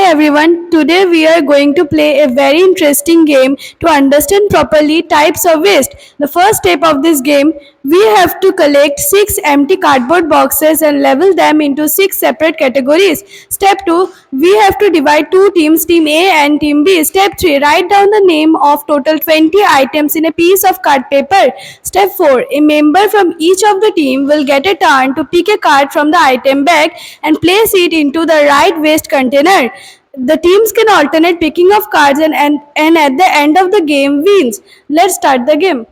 everyone, today we are going to play a very interesting game to understand properly types of waste. The first step of this game, we have to collect 6 empty cardboard boxes and label them into 6 separate categories. Step 2, we have to divide two teams, team A and team B. Step 3, write down the name of total 20 items in a piece of card paper. Step 4, a member from each of the team will get a turn to pick a card from the item bag and place it into the right waste container. The teams can alternate picking of cards and at the end of the game wins. Let's start the game.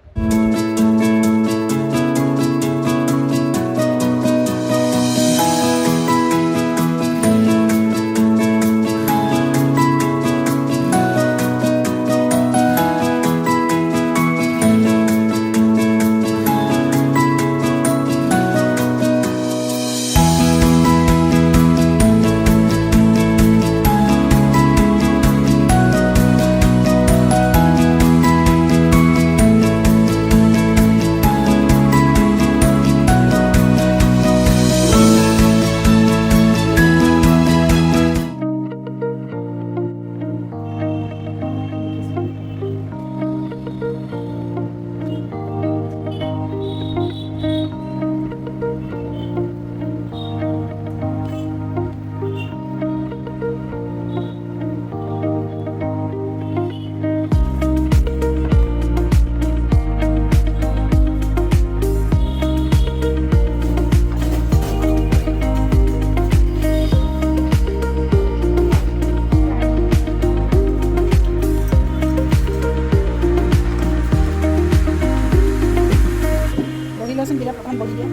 Langsung bila pakai bagi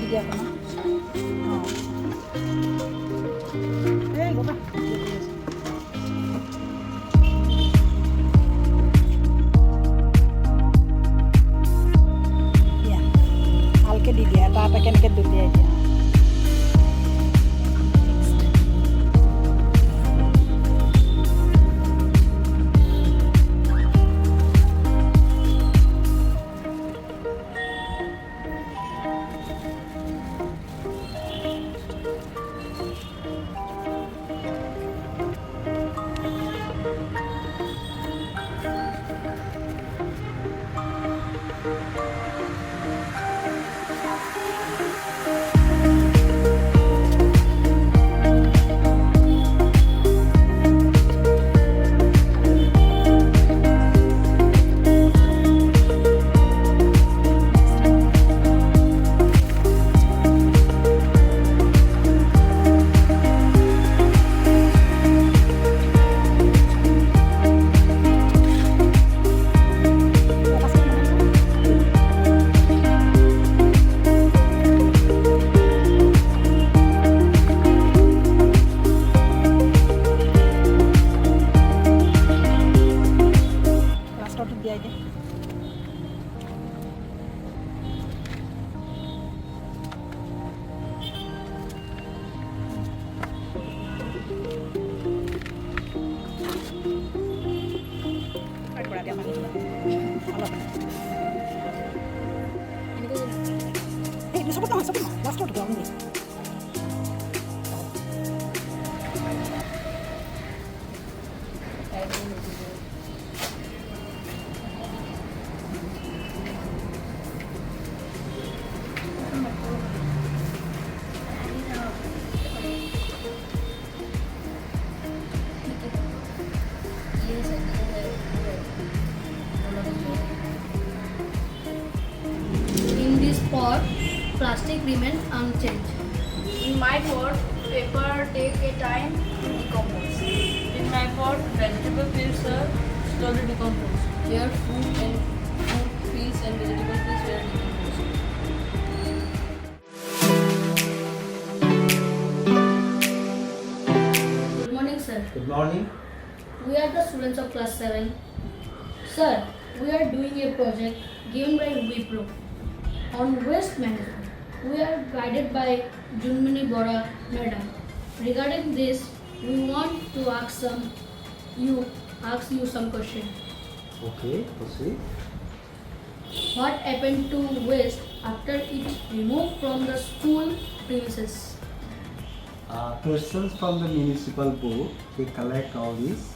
dia apa? Lupa. Ya, हल्के दी दिया, तो आप क्या दूध दिया है? Sobat mah, last out doang nih. In this pot, plastic remains unchanged. In my pot, paper take a time to decompose. In my pot, vegetable peels are slowly decomposed. Here, fruit peels and vegetable peels were decomposed. Good morning, sir. Good morning. We are the students of class 7. Sir, we are doing a project given by Wipro on waste management. We are guided by Junmini Bora Madam. Regarding this, we want to ask you some question. Okay, proceed. What happened to waste after it's removed from the school premises? Persons from the municipal board, they collect all these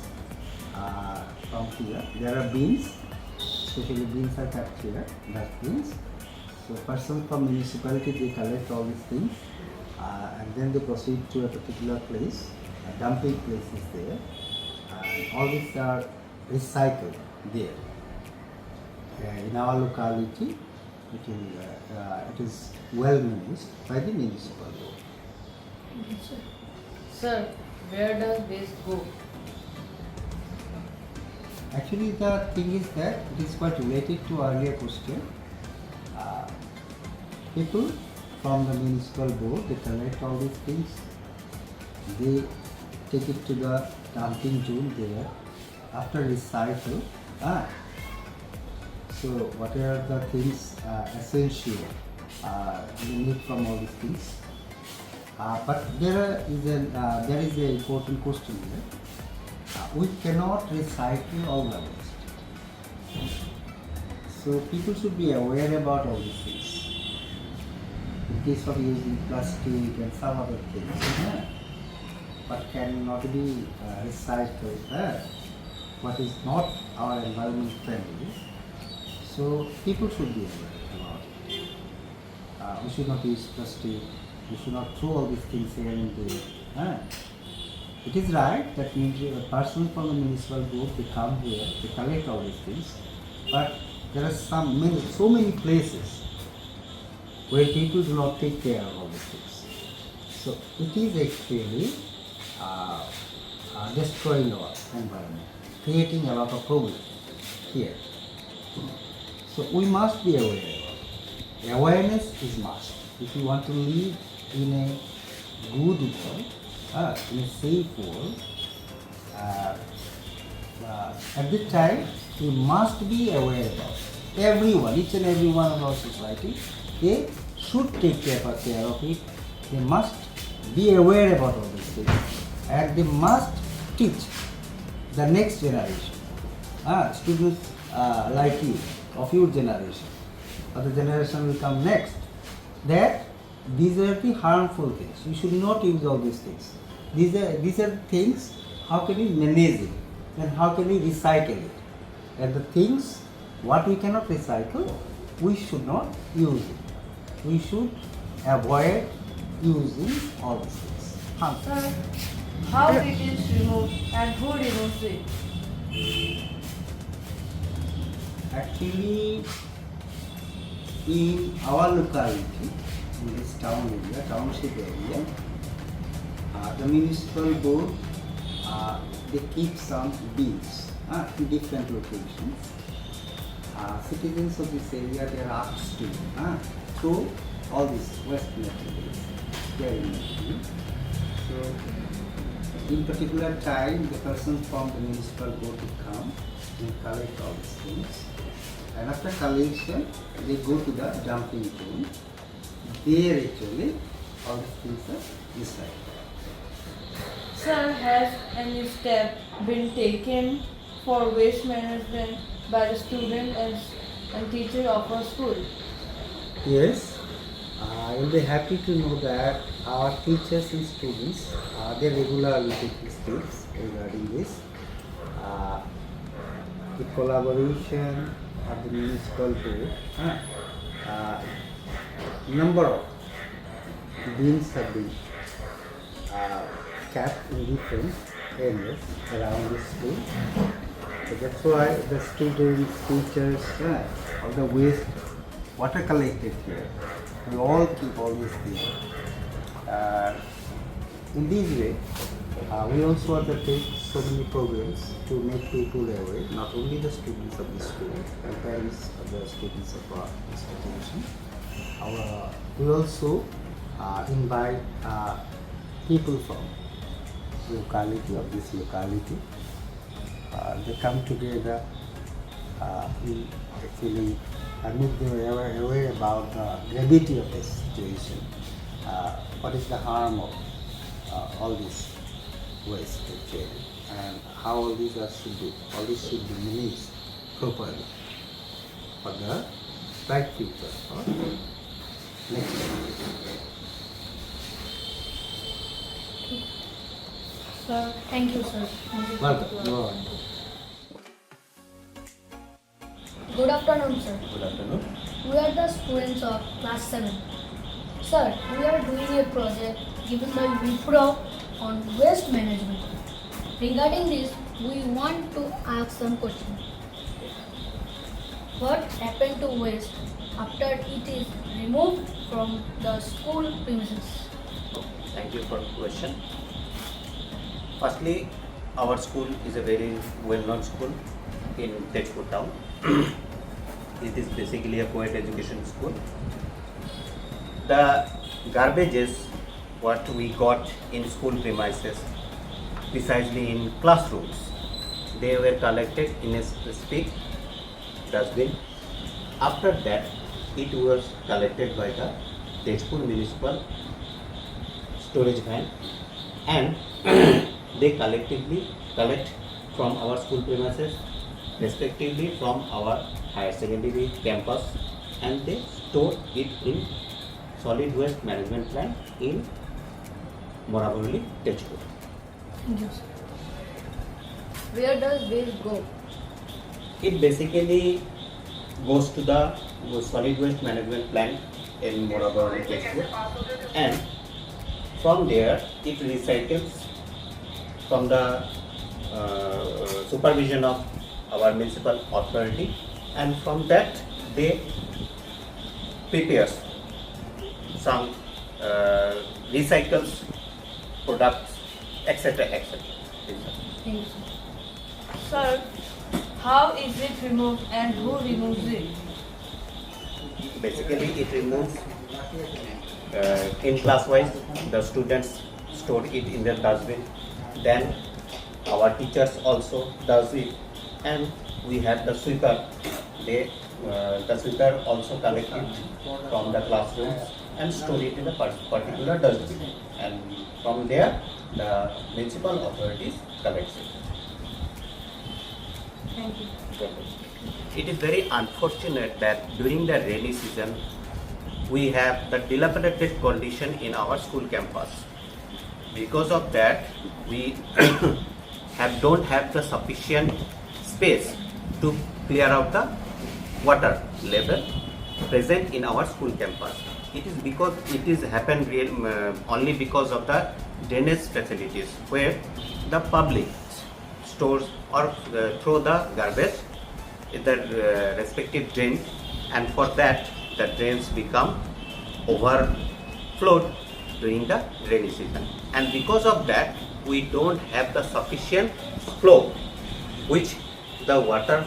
from here. There are bins, especially bins are kept here, dustbins. So persons from municipality, they collect all these things and then they proceed to a particular place. A dumping place is there. And all these are recycled there. In our locality, it is well managed by the municipal board. Sir, where does waste go? Actually, the thing is that it is quite related to earlier question. People from the municipal board, they collect all these things. They take it to the dumping zone there. After recycle, so whatever the things essential we need from all these things. But there is an important question here. We cannot recycle all the waste. So people should be aware about all these things. In case of using plastic and some other things, but cannot be recycled, what is not our environment friendly. So people should be aware about it. We should not use plastic. We should not throw all these things here and there. It is right that a person from the municipal board, they come here, they collect all these things, but there are so many places where people do not take care of all these things. So it is actually destroying our environment, creating a lot of problems here. So we must be aware about it. Awareness is must. If you want to live in a good world, in a safe world, at the time you must be aware about it. Everyone, each and every one of our society, they should take care of it. They must be aware about all these things, and they must teach the next generation, students like you, of your generation, or the generation will come next, that these are the harmful things. You should not use all these things. These are things, how can we manage it and how can we recycle it? And the things what we cannot recycle, we should not use it. We should avoid using all these things. Harmful. Sir, how it is removed and who removes it? Actually, in our locality, in this township area, the municipal board, they keep some bins in different locations. Citizens of this area, they are asked to throw all these waste materials here in the bin. So, in particular time, the person from the municipal board will come and collect all these things. And after collection, they go to the dumping zone. There actually, all these things are recycled. Sir, has any step been taken for waste management by the student and teacher of our school? Yes, I will be happy to know that our teachers and students, they regularly take steps regarding this. The collaboration of the municipal board, number of bins have been kept in different areas around the school. So that's why the students, teachers, all the waste, water collected here, we all keep all these things. In this way, we also undertake so many programs to make people aware, not only the students of the school and parents of the students of our institution. We also invite people from locality of this locality. They come together. We actually make them aware about the gravity of this situation. What is the harm of all this waste actually, and how all these should be managed properly for the bright future for next generation. sir. Thank you, sir. Thank you. Welcome. You are welcome. Good afternoon, sir. Good afternoon. We are the students of class 7. Sir, we are doing a project given by Wipro on waste management. Regarding this, we want to ask some questions. What happened to waste after it is removed from the school premises? Thank you for the question. Firstly, our school is a very well-known school in Tezpur town. It is basically a co-ed education school. The garbages what we got in school premises, precisely in classrooms, they were collected in a specific dustbin. After that, it was collected by the Tezpur municipal storage van, and they collectively collect from our school premises, respectively from our higher secondary campus, and they store it in solid waste management plant in Moraborli, Tezpur. Thank you, sir. Where does waste go? It basically goes to the solid waste management plant in Moraborli, Tezpur, and from there it recycles from the supervision of our municipal authority, and from that they prepare some recycles products, etc., etc. Thank you, sir. Sir, how is it removed and who removes it? Basically, it removes in class wise. The students store it in their dustbin. Then our teachers also does it, and we have the sweeper. The sweeper also collect it from the classrooms and store it in a particular dustbin. And from there, the municipal authorities collects it. Thank you. It is very unfortunate that during the rainy season, we have the dilapidated condition in our school campus. Because of that, we don't have the sufficient space to clear out the water level present in our school campus. It is because it is happened only because of the drainage facilities where the public stores or throw the garbage in the respective drain, and for that the drains become overflowed during the rainy season, and because of that we don't have the sufficient flow which the water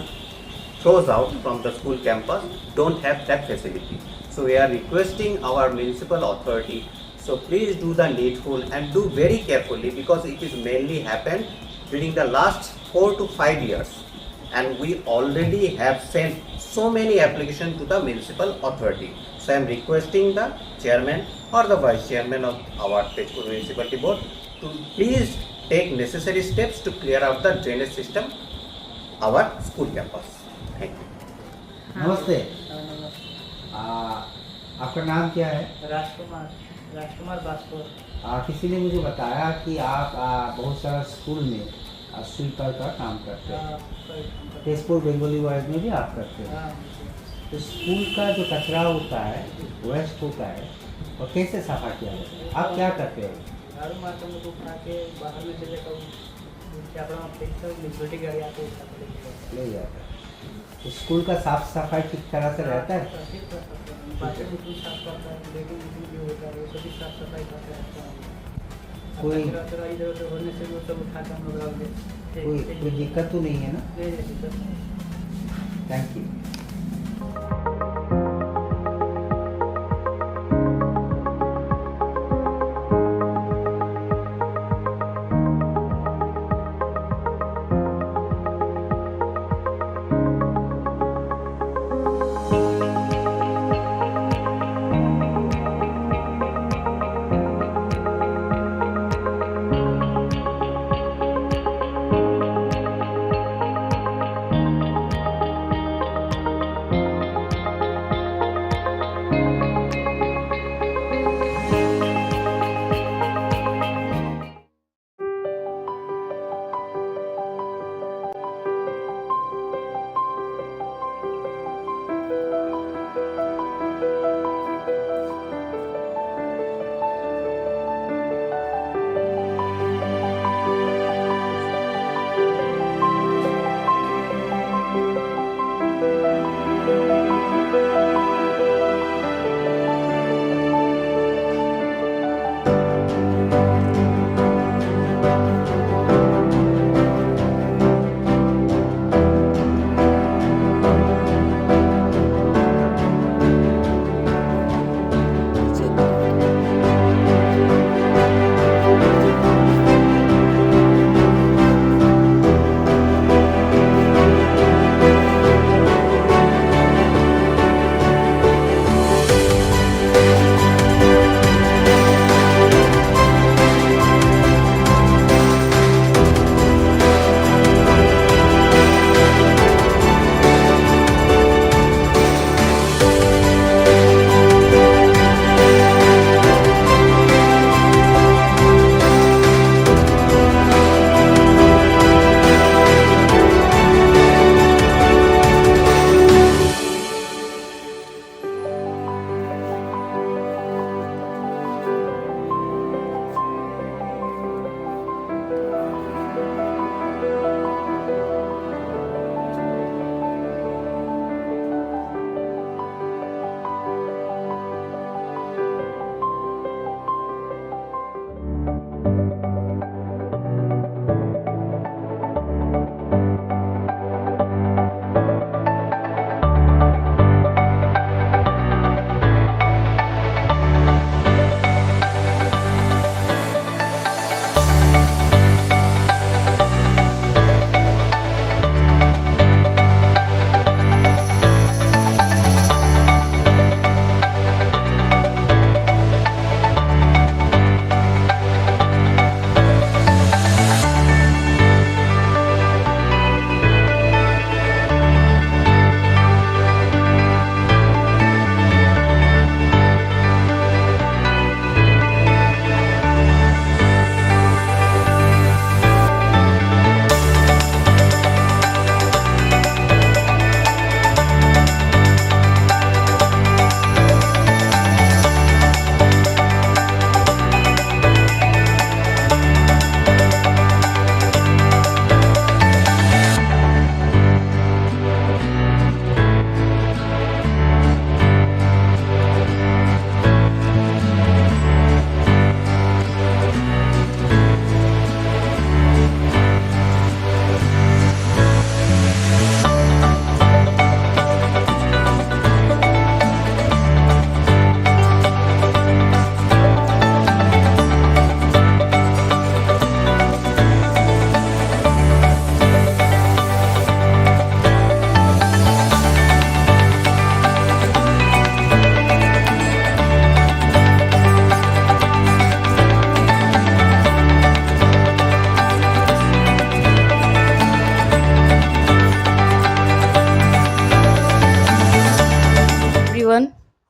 throws out from the school campus, don't have that facility. So we are requesting our municipal authority, so please do the needful and do very carefully, because it is mainly happened during the last 4 to 5 years, and we already have sent so many applications to the municipal authority. So I am requesting the chairman or the vice chairman of our Tezpur municipality board to please take necessary steps to clear out the drainage system our school campus. Thank you. नमस्ते। आपका नाम क्या है? राजकुमार बास्कोर। किसी ने मुझे बताया कि आप बहुत सारा स्कूल में स्वीपर का काम करते हैं। तेजपुर बंगाली वार्ड में भी आप करते हैं। तो स्कूल का जो कचरा होता है, वेस्ट होता है, और कैसे सफा किया जाता है? आप क्या करते हो? झाड़ू मारते हैं, उठा के बाहर में चले जाता हूँ। क्या अपना छोटी गाड़ी आती है, उठा के ले जाता है। तो स्कूल का साफ सफाई ठीक तरह से रहता है? बाथरूम भी साफ करता है, लेकिन भी होता है, वो सभी साफ सफाई करते हैं। कोई इधर उधर होने से वो सब उठा के हम लोग रख देते। कोई दिक्कत तो नहीं है ना? नहीं दिक्कत नहीं। Thank you.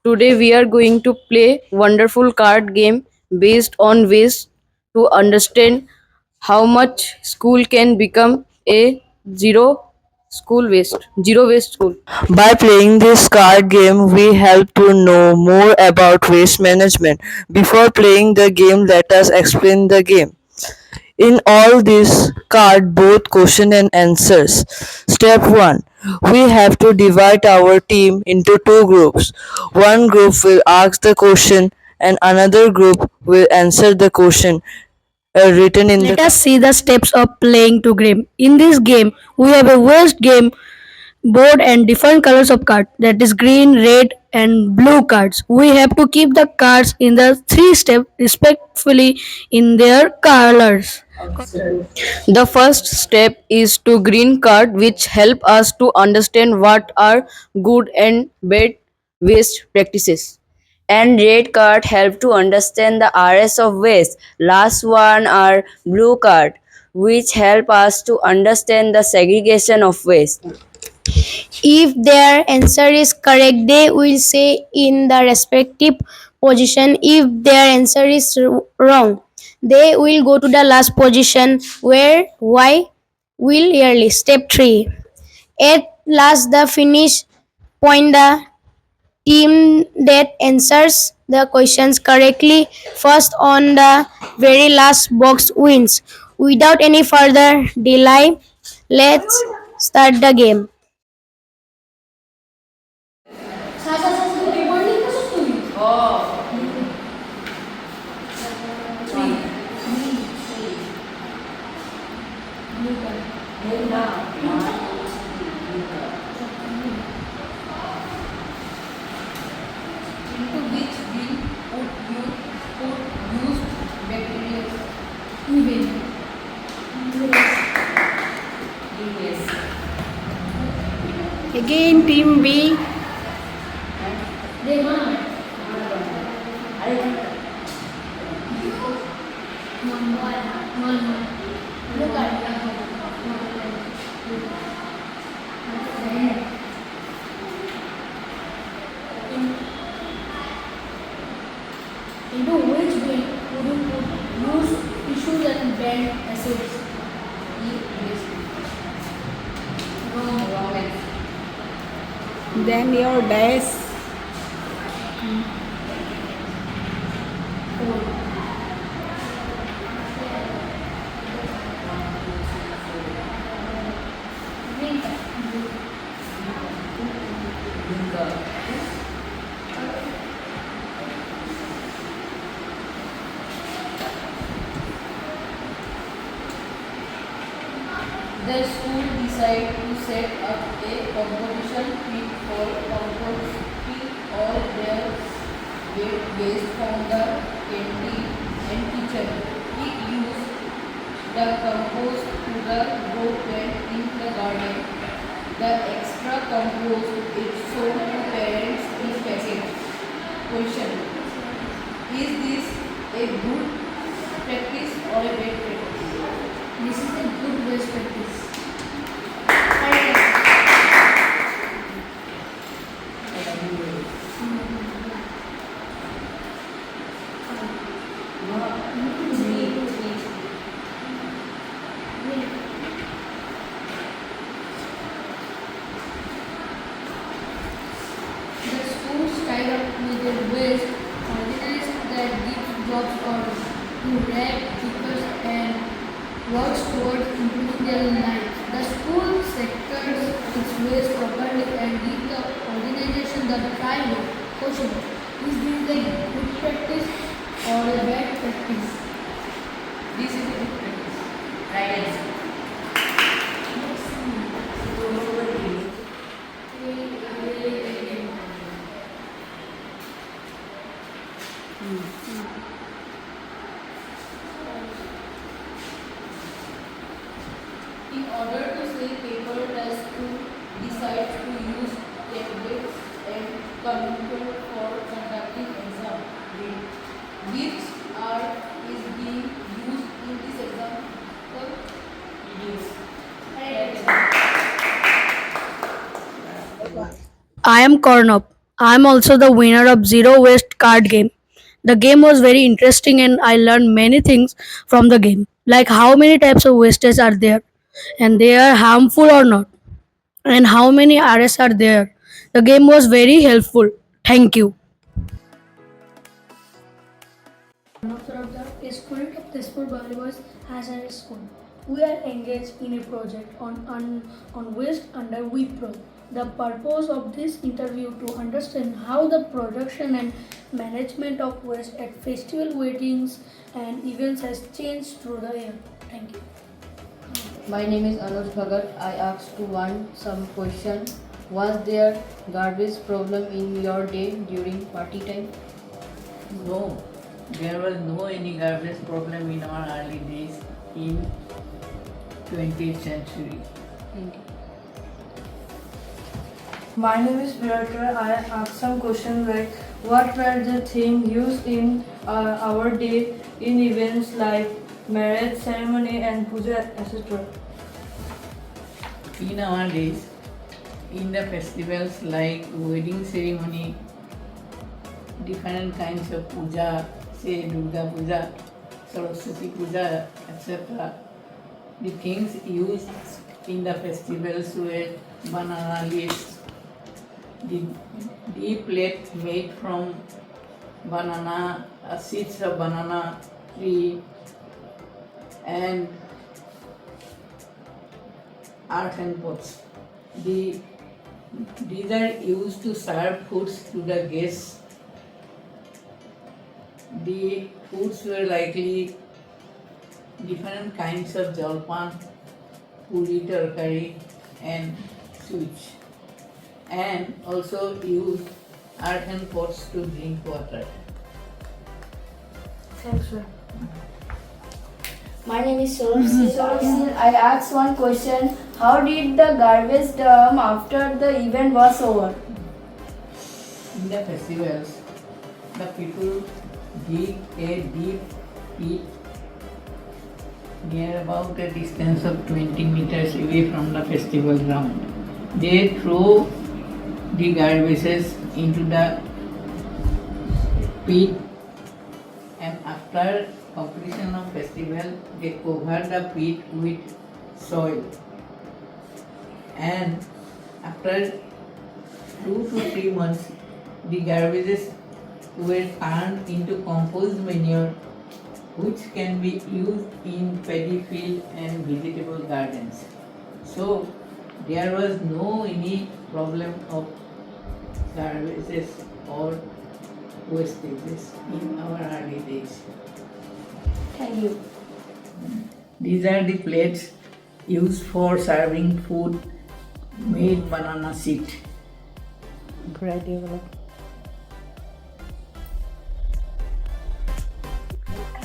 Today we are going to play wonderful card game based on waste to understand how much school can become a zero waste school. By playing this card game, we help to know more about waste management. Before playing the game, let us explain the game. In all this card, both question and answers. Step 1. We have to divide our team into two groups. One group will ask the question and another group will answer the question written in Let the us see the steps of playing to game. In this game, we have a waste game board and different colors of cards, that is green, red and blue cards. We have to keep the cards in the three step respectfully in their colors. The first step is to green card which help us to understand what are good and bad waste practices. And red card help to understand the RS of waste. Last one are blue card which help us to understand the segregation of waste. If their answer is correct, they will say in the respective position. If their answer is wrong, they will go to the last position where Y will yearly. Step 3. At last, the finish point, the team that answers the questions correctly first on the very last box wins. Without any further delay, let's start the game. Into which bin put used bacteria? Again, team B. Into which bin would you put used tissues and banned acids? Then your dash. The school decided to set up a competition pit for composting all their waste from the canteen and kitchen. It used the compost to the grow plant in the garden. The extra compost is sold to parents in packets. Question: is this a good practice or a bad practice? This is a good waste practice. The schools tied up with their waste organized that gives jobs for to rag keepers and works towards improving their lives. The school sectors its waste properly and give the organization the private question. Is this a good practice or a bad practice? This is a good practice. Right answer. In order to save paper, the school decides to use tablets and computer for conducting exam. Which art is being used in this example? Videos. I am Kornop. I'm also the winner of Zero Waste card game. The game was very interesting and I learned many things from the game, like how many types of wastes are there and they are harmful or not, and how many RS are there. The game was very helpful. Thank you. Sarabdar, a student of Tezpur Bali Boys High Secondary School. We are engaged in a project on waste under WIPRO. The purpose of this interview to understand how the production and management of waste at festival weddings and events has changed through the year. Thank you. My name is Anuj Bhagat. I asked to one some question. Was there garbage problem in your day during party time? No, there was no any garbage problem in our early days in 20th century. Thank you. My name is Viratar. I asked some questions like what were the things used in our day in events like marriage ceremony and puja, etc. In our days, in the festivals like wedding ceremony, different kinds of puja, say Durga Puja, Saraswati Puja, etc. The things used in the festivals were banana leaves, the plate made from banana, seeds of banana tree, and earthen pots. These are used to serve foods to the guests. The foods were likely different kinds of jalpan, puri tarkari, and sweets, and also used earthen pots to drink water. Thanks, sir. My name is Saurabh. I asked one question. How did the garbage dump after the event was over? In the festivals, the people dig a deep pit near about a distance of 20 meters away from the festival ground. They throw the garbages into the pit, and after completion of festival, they cover the pit with soil. And after 2 to 3 months, the garbages were turned into compost manure, which can be used in paddy field and vegetable gardens. So there was no any problem of garbages or wastages in our early days. Thank you. These are the plates used for serving food made banana seed.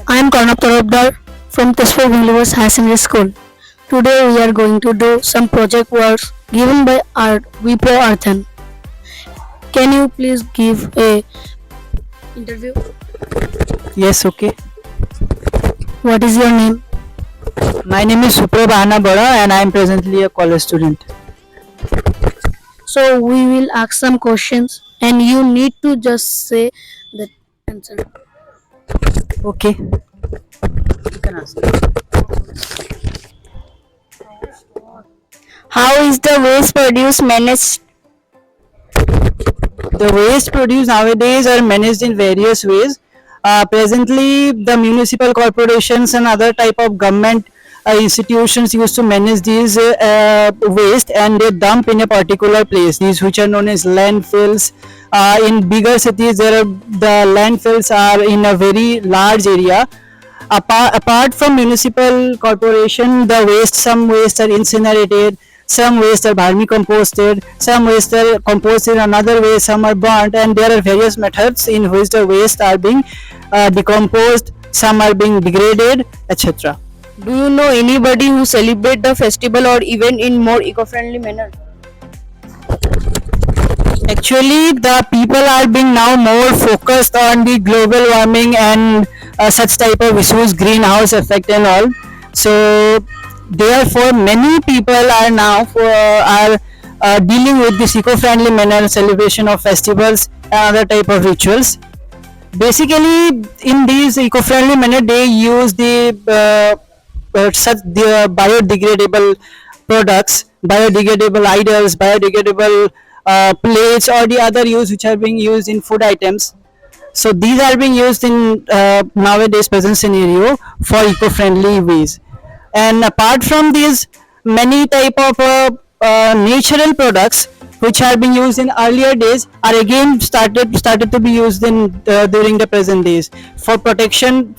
I am Karnap Tarabdar from Tezpur Believers High Secondary School. Today we are going to do some project works given by our Wipro Arthan. Can you please give a interview? Yes, okay. What is your name? My name is Suprabh Anna Bora and I am presently a college student. So we will ask some questions and you need to just say the answer. Okay. You can ask. How is the waste produce managed? The waste produced nowadays are managed in various ways. Presently, the municipal corporations and other type of government institutions used to manage these waste, and they dump in a particular place. These which are known as landfills. In bigger cities, the landfills are in a very large area. Apart from municipal corporation, some waste are incinerated, some waste are vermicomposted, some waste are composted in another way, some are burnt, and there are various methods in which the waste are being decomposed, some are being degraded, etc. Do you know anybody who celebrate the festival or event in more eco-friendly manner? Actually, the people are being now more focused on the global warming and such type of issues, greenhouse effect and all. So therefore, many people are now dealing with this eco-friendly manner celebration of festivals and other type of rituals. Basically, in these eco-friendly manner, they use the biodegradable products, biodegradable idols, biodegradable plates, or the other use which are being used in food items. So these are being used in nowadays present scenario for eco-friendly ways. And apart from these, many type of natural products which are being used in earlier days are again started to be used in during the present days for protecting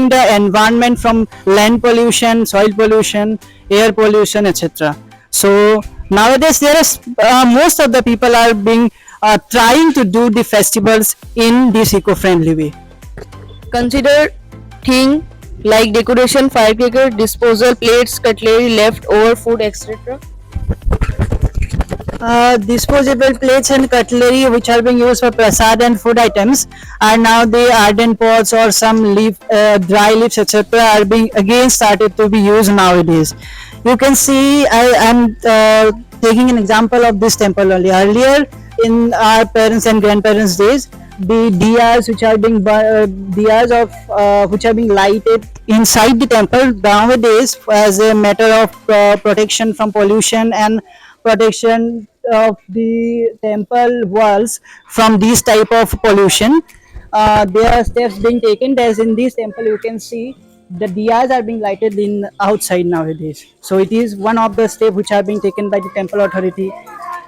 the environment from land pollution, soil pollution, air pollution, etc. So nowadays there is most of the people are being trying to do the festivals in this eco-friendly way. Consider thing like decoration, firecracker, disposal, plates, cutlery, leftover food, etc. Disposable plates and cutlery which are being used for prasad and food items are now the arden pots or some dry leaves etc. are being again started to be used nowadays. You can see I am taking an example of this temple only. Earlier in our parents and grandparents days, the diyas which are being which are being lighted inside the temple nowadays as a matter of protection from pollution and protection of the temple walls from these type of pollution. There are steps being taken, as in this temple you can see the diyas are being lighted in outside nowadays. So it is one of the steps which are being taken by the temple authority.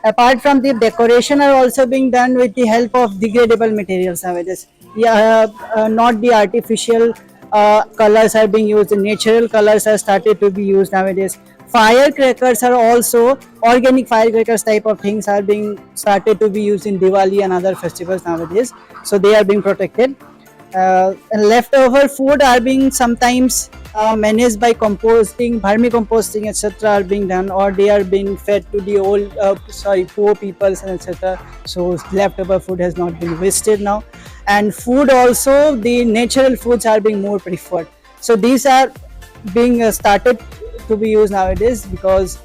Apart from the decoration are also being done with the help of degradable materials nowadays. Not the artificial colors are being used, the natural colors are started to be used nowadays. Firecrackers are also organic firecrackers type of things are being started to be used in Diwali and other festivals nowadays. So they are being protected. And leftover food are being sometimes managed by composting, vermicomposting, etc. are being done, or they are being fed to the poor peoples and etc. So leftover food has not been wasted now. And food also, the natural foods are being more preferred. So these are being started to be used nowadays because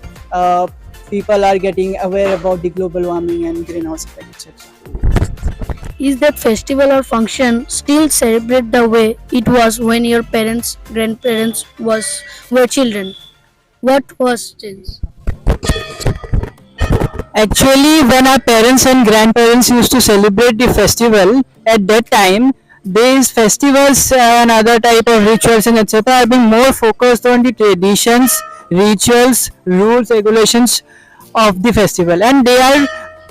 people are getting aware about the global warming and greenhouse effect, etc. Is that festival or function still celebrate the way it was when your parents, grandparents were children? What was changed? Actually, when our parents and grandparents used to celebrate the festival, at that time, these festivals and other type of rituals and etc. are being more focused on the traditions, rituals, rules, regulations of the festival, and they are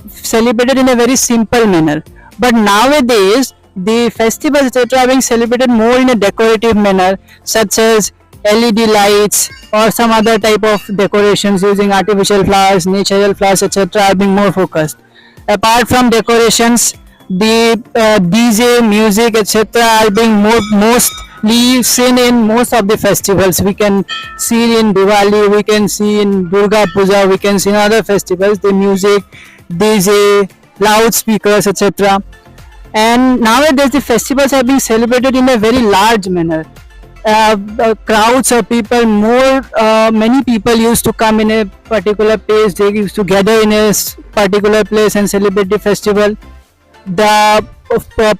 celebrated in a very simple manner. But nowadays, the festivals etc. are being celebrated more in a decorative manner, such as LED lights or some other type of decorations using artificial flowers, natural flowers, etc. are being more focused. Apart from decorations, the DJ, music, etc. are being mostly seen in most of the festivals. We can see in Diwali, we can see in Durga Puja, we can see in other festivals, the music, DJ, loudspeakers, etc. And nowadays the festivals are being celebrated in a very large manner. Crowds of people, many people used to come in a particular place. They used to gather in a particular place and celebrate the festival. The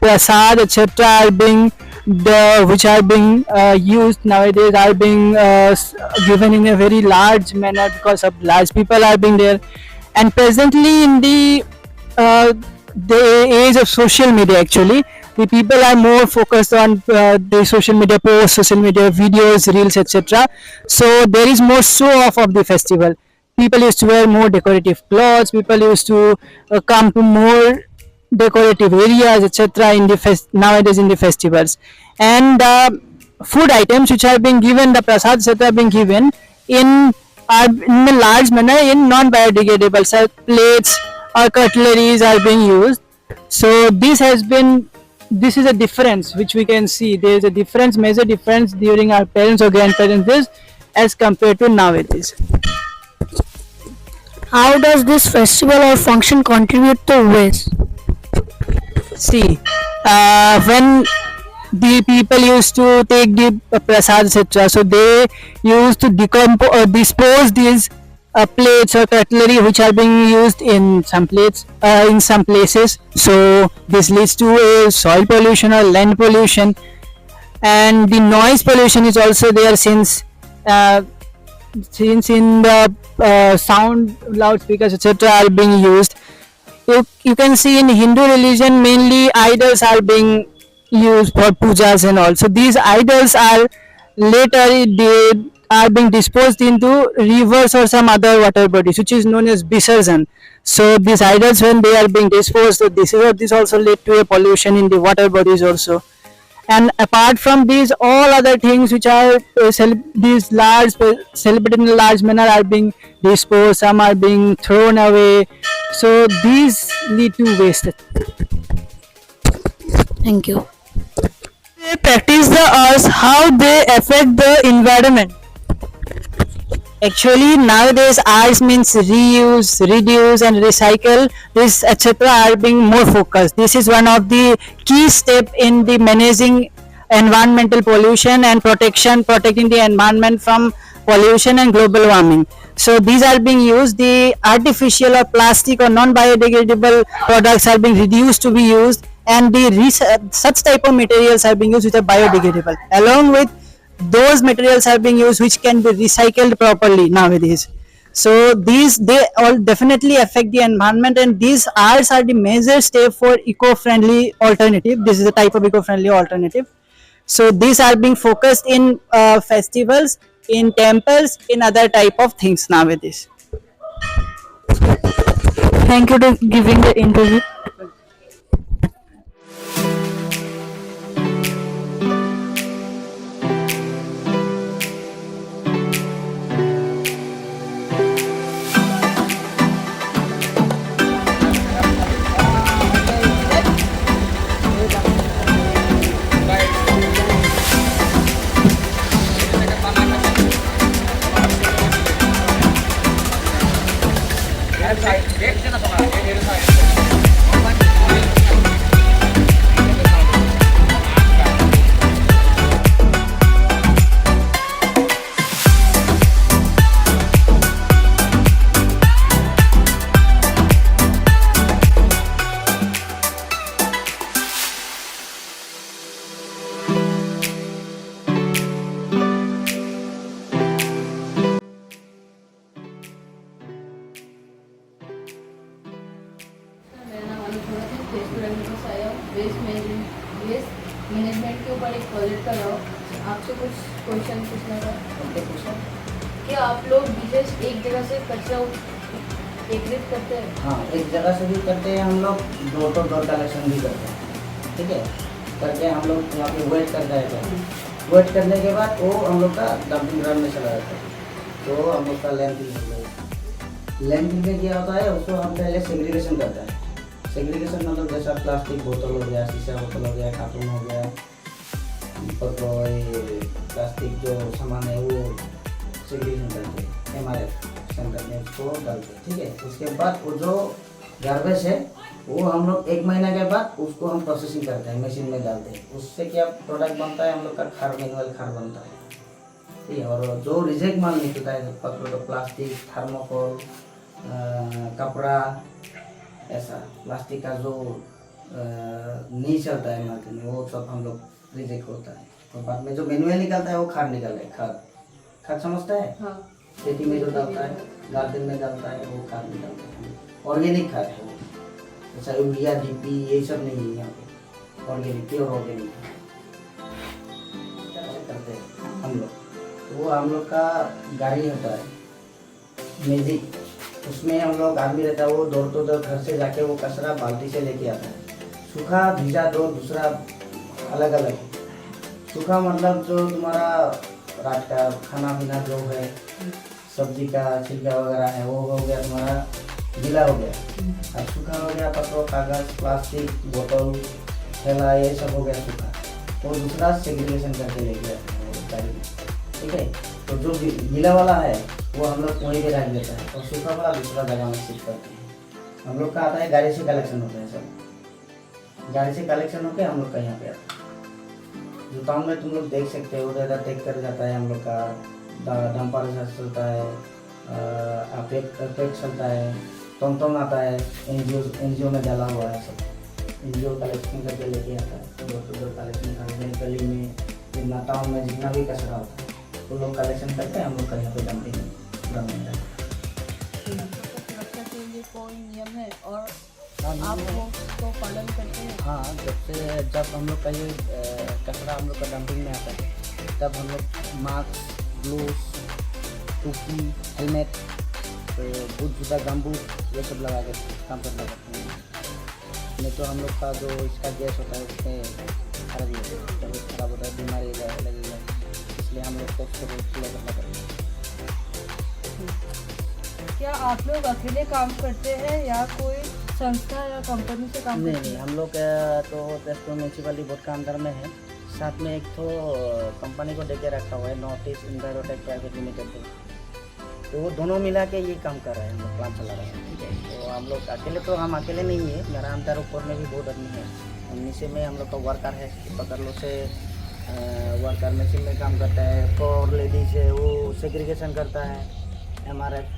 prasad etc. are being which are being used nowadays are being given in a very large manner because of large people are being there. And presently in the age of social media, actually the people are more focused on the social media posts, social media videos, reels, etc. So there is more show off of the festival. People used to wear more decorative clothes, people used to come to more decorative areas, etc. in the nowadays in the festivals. And food items which are being given, the prasad etc. are being given in a large manner in non-biodegradable, so plates or cutleries are being used. So this is a difference which we can see. There is a difference, major difference during our parents or grandparents days as compared to nowadays. How does this festival or function contribute to waste? See, when the people used to take the prasad etc., so they used to dispose these plates or cutlery which are being used in some plates in some places. So this leads to a soil pollution or land pollution, and the noise pollution is also there since in the sound loudspeakers etc are being used. You can see in Hindu religion mainly idols are being used for pujas and all. So these idols are later they are being disposed into rivers or some other water bodies, which is known as Visarjan. So these idols when they are being disposed, so this also led to a pollution in the water bodies also. And apart from these, all other things which are these large celebrated in a large manner are being disposed, some are being thrown away, so these lead to waste. Thank you. They practice the arts, how they affect the environment. Actually, nowadays arts means reuse, reduce, and recycle. This etc. are being more focused. This is one of the key step in the managing environmental pollution and protecting the environment from pollution and global warming. So these are being used. The artificial or plastic or non-biodegradable products are being reduced to be used, and the such type of materials are being used which are biodegradable. Along with those materials are being used which can be recycled properly nowadays. So these they all definitely affect the environment, and these arts are the major step for eco-friendly alternative. This is a type of eco-friendly alternative. So these are being focused in festivals, in temples, in other type of things nowadays. Thank you for giving the interview. मेरा नाम अनुप्रिया है, face to से आया हूँ। Waste management के ऊपर एक project कर रहा हूँ। आपसे कुछ क्वेश्चन पूछना था। पूछो। क्या आप लोग विशेष एक जगह से कचरा एकत्रित करते हैं? हाँ, एक जगह से भी करते हैं हम लोग, डोर टू डोर कलेक्शन भी करते हैं। ठीक है, करके हम लोग यहाँ पे वेट करते हैं। वेट करने के बाद वो हम लोग का डंपिंग ग्राउंड में चला जाता है। तो हम लोग का लैंडफिल में क्या होता है, उसको हम पहले सेग्रीगेशन करते हैं। सेग्रीगेशन मतलब जैसा प्लास्टिक बोतल हो गया, शीशा बोतल हो गया, कार्टून हो गया, प्लास्टिक जो सामान है वो सेग्रीगेशन करते हैं हमारे सेंटर में, उसको डालते हैं। ठीक है, उसके बाद वो जो गार्बेज है वो हम लोग 1 महीना के बाद उसको हम प्रोसेसिंग करते हैं, मशीन में डालते हैं। उससे क्या प्रोडक्ट बनता है, हम लोग का खार, मैनुअल खार बनता है। ठीक है, और जो रिजेक्ट माल निकलता है, पकड़ो तो प्लास्टिक, थर्मोकोल, कपड़ा, ऐसा प्लास्टिक का जो नहीं चलता है मार्केट में, वो सब हम लोग रिजेक्ट होता है। और बाद में जो मैनुअल निकलता है वो खाद निकलता है। खाद समझता है? हाँ। खेती में जो डालता है, गार्डन में डालता है, वो खाद निकलता है। ऑर्गेनिक खाद है वो, जैसा यूरिया, डीपी, ये सब नहीं है यहाँ पे। ऑर्गेनिक, प्योर ऑर्गेनिक करते हैं हम लोग। तो वो हम लोग का गाड़ी होता है मैजिक, उसमें हम लोग आदमी रहता है, वो दौड़ तो दौड़ घर से जाके वो कचरा बाल्टी से लेके आता है। सूखा भीजा दो, दूसरा अलग अलग। सूखा मतलब जो तुम्हारा रात का खाना पीना जो है, सब्जी का छिलका वगैरह है, वो हो गया तुम्हारा गीला हो गया। और सूखा हो गया पत्रों, कागज़, प्लास्टिक, बोतल, थैला, ये सब हो गया सूखा। वो दूसरा सेग्रीगेशन करके लेके आता है। ठीक है, तो जो गीला वाला है वो हम लोग वहीं पे रख देता है, और सूखा वाला दूसरा जगह में शिफ्ट करते हैं। हम लोग का आता है गाड़ी से कलेक्शन होता है, सब गाड़ी से कलेक्शन होकर हम लोग का यहाँ पे आता है। जो टाउन में तुम लोग देख सकते हो, उधर ट्रैक्टर जाता है, हम लोग का डंपर चलता है, अपेक्स आता है, टॉन आता है, एनजीओ में डाला हुआ है सब। एनजीओ कलेक्शन करके लेके आता है, डोर टू डोर कलेक्शन करके गली में नाटाओं में जितना भी कचरा होता है वो लोग कलेक्शन करके हम लोग का यहाँ पे डंपिंग पूरा मिलता है। सुरक्षा के लिए कोई नियम है और आप लोग तो पालन करते हैं? हाँ, जब हम लोग का ये कचरा हम लोग का डंपिंग में आता है तब हम लोग मास्क, ग्लव्स, टोपी, हेलमेट, बूट, जूता, गमबूट ये सब लगा के काम करना पड़ता है। नहीं तो हम लोग का जो इसका गैस होता है उसमें खराब ही होता है, तबीयत खराब होता है, बीमारी लगेगा, इसलिए हम लोग को उसको पूरा करना पड़ता है। क्या आप लोग अकेले काम करते हैं या कोई संस्था या कंपनी से काम करते नहीं, हम लोग तो तेजपुर म्यूनसिपलिटी बोर्ड का अंदर में है, साथ में एक तो कंपनी को देके रखा हुआ है, नॉर्थ ईस्ट इन्वायरोटेक प्राइवेट लिमिटेड, तो वो दोनों मिला के ये काम कर रहे हैं, हम लोग प्लांट चला रहे हैं। ठीक है, तो हम लोग अकेले तो हम अकेले नहीं है, मेरा अंदर ऊपर में भी बहुत आदमी है, नीचे में हम लोग का वर्कर है, पकड़ लो से वर्कर मशीन में काम करता है, 4 लेडीज है वो सेग्रीगेशन करता है MRF,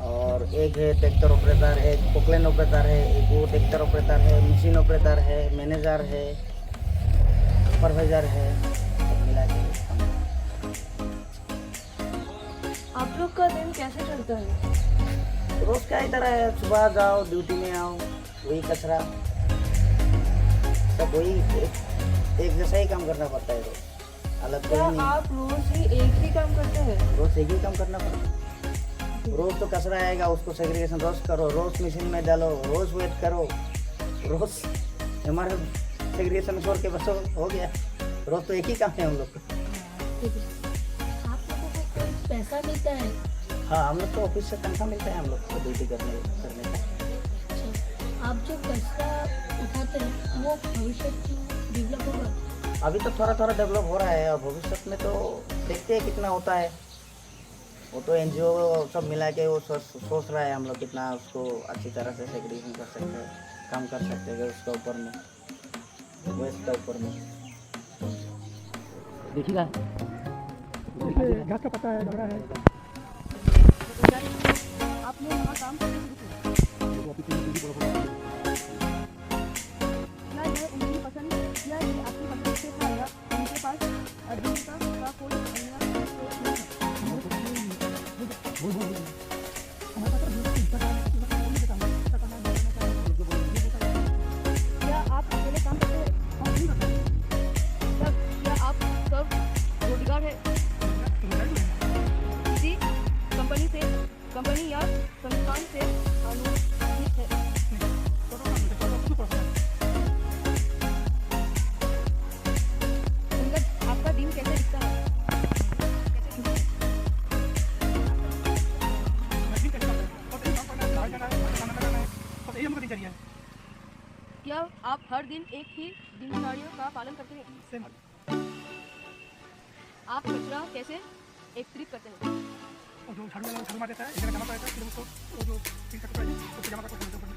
और एक है ट्रैक्टर ऑपरेटर, एक पोकलैंड ऑपरेटर है, एक वो ट्रैक्टर ऑपरेटर है, मशीन ऑपरेटर है, मैनेजर है, सुपरवाइजर है, सब मिला के काम करते हैं। आप लोग का दिन कैसे चलता है? रोज का ही तरह है, सुबह जाओ ड्यूटी में आओ, वही कचरा सब वही एक जैसा ही काम करना पड़ता है, रोज अलग कोई क्या नहीं। आप रोज ही एक ही काम करते हैं? रोज एक ही काम करना पड़ता है, रोज तो कचरा आएगा उसको सेग्रीगेशन रोज करो, रोज मशीन में डालो, रोज वेट करो, रोज हमारे सेग्रीगेशन छोड़ के बस हो गया, रोज तो एक ही काम है हम लोग का। आप लोगों को कोई पैसा मिलता है? हाँ, हम लोग को ऑफिस से तनख्वाह मिलता है हम लोग को ड्यूटी करने का। अच्छा, आप जो कचरा उठाते हैं वो भविष्य में डेवलप होगा? अभी तो थोड़ा थोड़ा डेवलप हो रहा है और भविष्य में तो देखते हैं कितना होता है, वो तो एनजीओ सब मिला के वो सोच रहा है हम लोग कितना उसको अच्छी तरह से सेग्रीगेशन कर सकते हैं, काम कर सकते हैं उसका ऊपर में, वेस्ट का ऊपर में। देखिएगा घास का पत्ता है, डबरा है। आपने वहाँ काम करना शुरू किया? क्या यह उनकी पसंद या ये आपकी पसंद से था या उनके पास आजीविका का कोई अन्य स्रोत नहीं है? क्या आप अकेले काम करते हैं? क्या आप सब रोजगार है? किसी कंपनी या संस्थान से अनुबंधित है? अंगद, आपका दिन कैसे दिखता है? क्या आप हर दिन एक ही दिनचर्या का पालन करते हैं? आप कचरा कैसे एकत्रित करते हैं? जो झाड़ू मार देता है, एक जगह जमा कर देता है, फिर उसको वो जो पीस का टुकड़ा है उसको जमा करके उसको ऊपर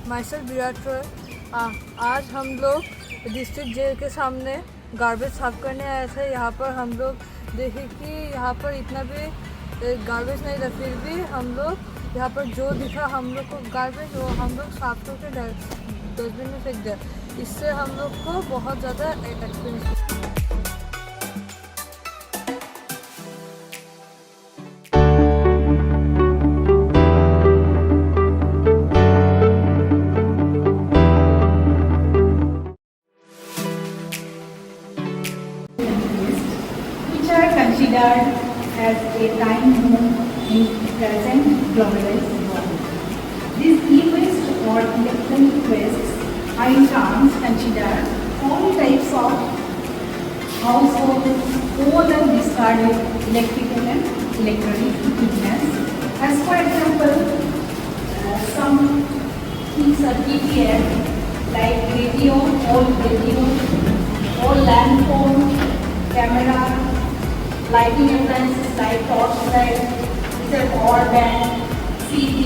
माइसेल्फ विराट रॉय। आज हम लोग डिस्ट्रिक्ट जेल के सामने गार्बेज साफ करने आए थे। यहाँ पर हम लोग देखे कि यहाँ पर इतना भी गार्बेज नहीं था, फिर भी हम लोग यहाँ पर जो दिखा हम लोग को गार्बेज वो हम लोग साफ करके डस्टबिन में फेंक दिया। इससे हम लोग को बहुत ज़्यादा experience. which are considered as a time bomb in present globalized world. These e-waste or electronic wastes are in turn considered all types of household old and discarded electrical and electronic equipment. As for example, some things are TPM like radio, old land phone, camera, lighting appliances like torchlight, power bank, CD,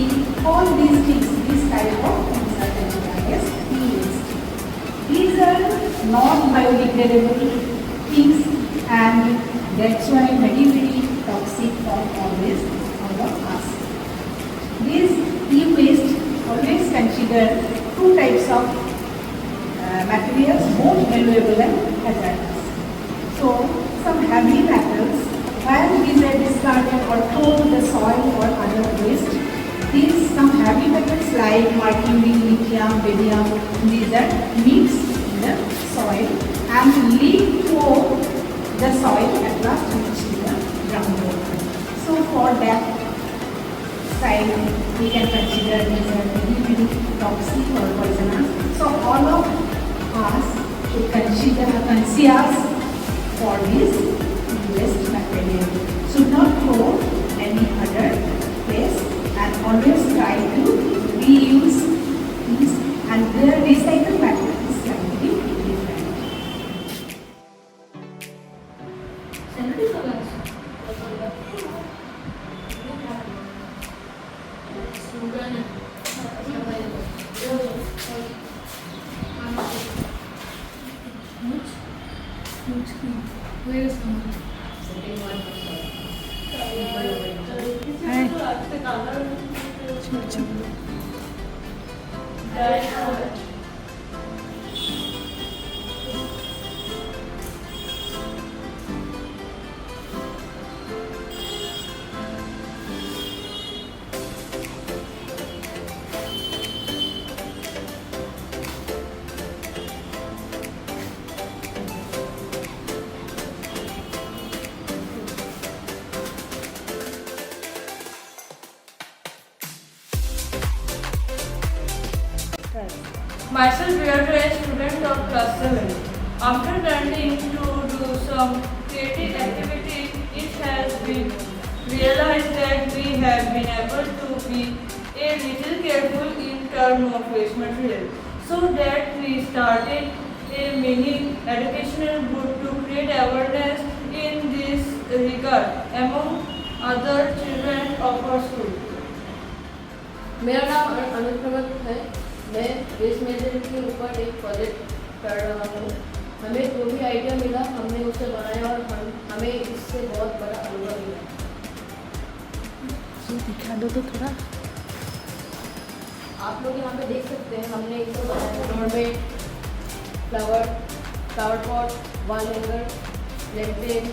all these things, this type of things are considered as e-waste. These are not biodegradable things and that's why very toxic for always our us. These e-waste always consider two types of materials, both valuable and hazardous. So, some heavy metals, while these are discarded or thrown to the soil or other waste, these some heavy metals like mercury, lithium, barium, these are mixed in the soil and leak through the soil at last reach to the groundwater. So, for that side, we can consider these are very toxic or poisonous. So, all of us should consider conscious for this waste material. Should not throw any other place and always try to reuse things and their recycled materials can be different. Where is someone? Myself, we are a student of class 7. After learning to do some creative activities, it has been realized that we have been able to be a little careful in terms of waste material. So that we started a mini educational book to create awareness in this regard among other children of our school. मेरा नाम अनुज प्रमत है। मैं waste management के ऊपर एक project कर रहा हूँ। हमें जो भी आइडिया मिला हमने उसे बनाया और हमें इससे बहुत बड़ा अनुभव मिला। दिखा दो तो थोड़ा। आप लोग यहाँ पे देख सकते हैं हमने इसे बनाया doormat, flower pot, wall hanger, lantern,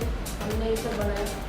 हमने इसे बनाया।